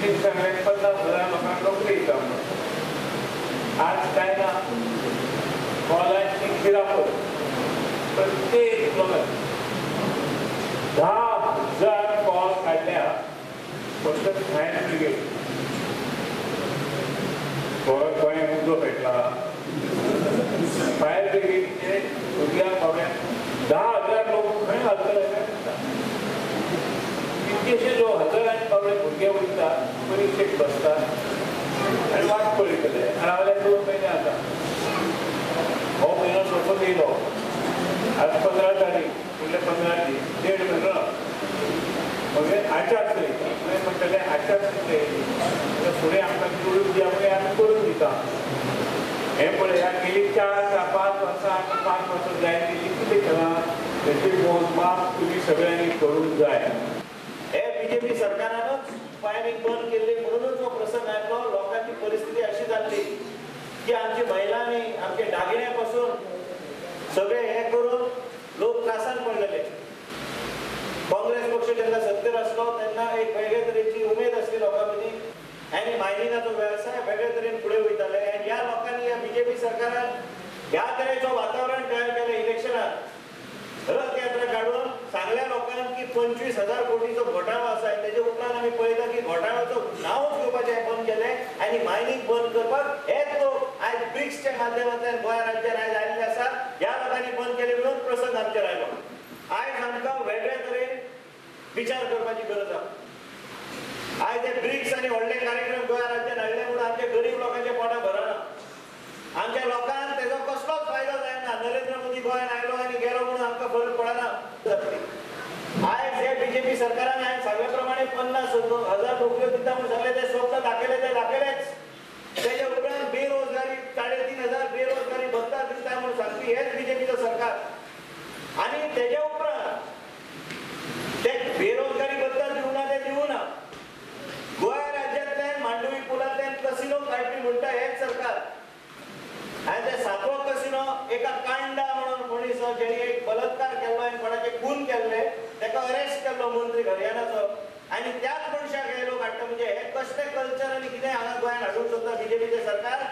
मोदींनी सांगले 50,000 लोकांना नोकरी दिता. आज काय ना कॉलाची गिरापत प्रत्येक लोकांना 10,000 कॉल काढल्या फक्त फायर ब्रिगेड कोणी मुद्दो भेटला फायर ब्रिगेडचे भुरग्यां पावल्या 10,000 लोक खंय घालतले कितकेशे जो हजारांनी पावले भुरगे वयतात परीक्षेक बसतात आनी वाट पळयतले आनी हांवें 2 म्हयने आता हो म्हयनो सोंपत येयलो आज 15 तारीख फुडले 15 दीस 1.5 म्हयनो मागीर आचारसंहिता मागीर म्हणटले आचारसंहिता फुडें आमकां करून दिया म्हणजे आमी करून दिता. हे पळया गेली 4-5 वर्सां आतां 5 वर्सां जाय गेली कितें केलां तेची मोजमाप तुमी सगळ्यांनी करूंक जाय. हे बीजेपी सरकारानच फायरिंग बंद केल्ली म्हणूनच हो प्रसंग आयलो. लोकांची परिस्थिती अशी जाल्ली की आमची महिलांनी आमचे दागिन्यापासून सगळे हे करून लोक त्रासान पडलेले. काँग्रेस पक्ष जेन्ना सत्तेर आसलो तेन्ना एक वेगळे तरेची उमेद आसली लोकां मदीं आनी मायनिंगाचो वेवसाय वेगळे तरेन फुडें वयताले. आनी ह्या लोकांनी ह्या बीजेपी सरकारान ह्या तरेचो वातावरण तयार केलें इलेक्शनात रथ यात्रा काढून सांगल्या लोकांक की 25,000 कोटीचो घोटाळो आसा. तेजे उपरांत आमी पळयता की घोटाळ्याचो नांवच घेवपाचें बंद केलें आनी मायनिंग बंद करपाक हेच लोक आयज ब्रिक्सच्या माध्यमांतल्यान गोंय राज्यान आयज आयिल्ले आसा. ह्या लोकांनी बंद केले म्हणून प्रसंग आमचेर आयलो. आयज आमकां वेगळे तरेन विचार करपाची गरज आसा. आयज हे ब्रिक्स आनी व्हडले कार्यक्रम गोंय राज्यान हाडले म्हणून आमच्या गरीब लोकांचे पोटां भरना. आमच्या लोकांक तेजो कसलोच फायदो जायना. नरेंद्र मोदी गोंयान आयलो आनी गेलो म्हणून आमकां फरक पडना. आयज हे बीजेपी सरकारान हांवें सांगले प्रमाणे 50,000 नोकऱ्यो दिता म्हणून सांगले ते स्वप्न दाखयले ते दाखयलेच. तेजे उपरांत बेरोजगारी 3,500 बेरोजगारी भत्ता दिता म्हणून सांगपी हेच बीजेपीचो सरकार. आनी तेजे उपरांत ते बेरोजगारी भत्ता दिवना ते दिवना. गोंय राज्यांतल्यान मांडवी पुलांतल्यान कसिनो काडपी म्हणटा हेच सरकार. आनी ते 7वो कसिनो एका कांडा म्हणून मनीस जेणी एक बलात्कार केल्लो आनी कोणाचे खून केल्ले तेका अरेस्ट केल्लो मंत्री हरियाणाचो आनी त्याच मनशाक हे लोक हाडटा. म्हणजे हे कसले कल्चर आनी कितें हांगा गोंयान हाडूंक सोदता बीजेपीचे सरकार.